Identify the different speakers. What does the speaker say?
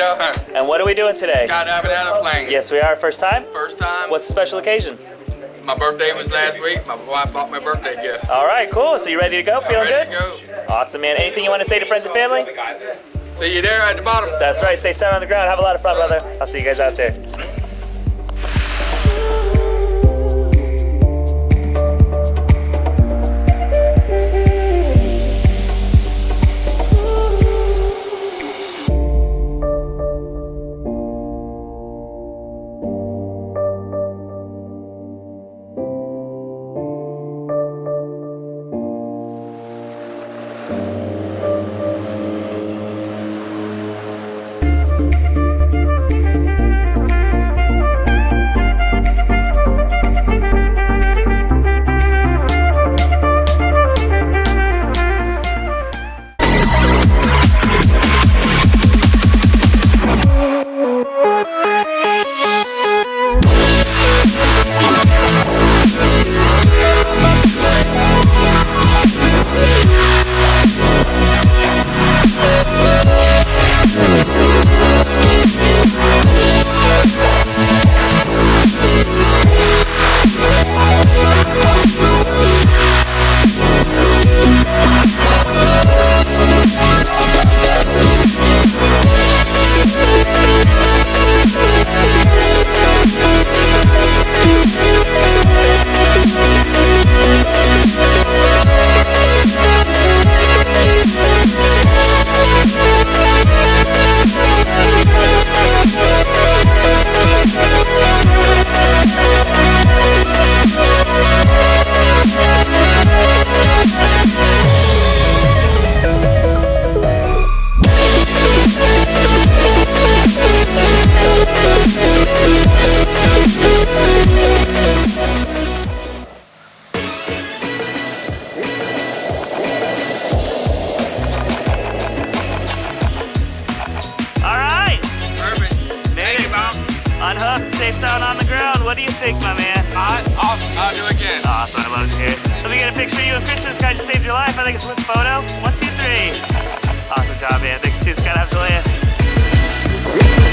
Speaker 1: Wendell Hunter.
Speaker 2: And what are we doing today?
Speaker 1: Skydiving out of a plane.
Speaker 2: Yes, we are. First time?
Speaker 1: First time.
Speaker 2: What's the special occasion?
Speaker 1: My birthday was last week. My wife bought my birthday gift.
Speaker 2: All right, cool. So you ready to go? Feeling
Speaker 1: Ready
Speaker 2: good?
Speaker 1: to go.
Speaker 2: Awesome, man. Anything you want to say to friends and family?
Speaker 1: See you there at the bottom.
Speaker 2: That's right. Safe sound on the ground. Have a lot of fun, brother. I'll see you guys out there. Unhooked, safe sound on the ground. What do you think, my man?
Speaker 1: Awesome. I'll do it again.
Speaker 2: Awesome, I love to hear it. Let me get a picture of you and Christian. This guy just saved your life. I think it's with photo. 1, 2, 3. Awesome job, man. Thanks to Skydive DeLand.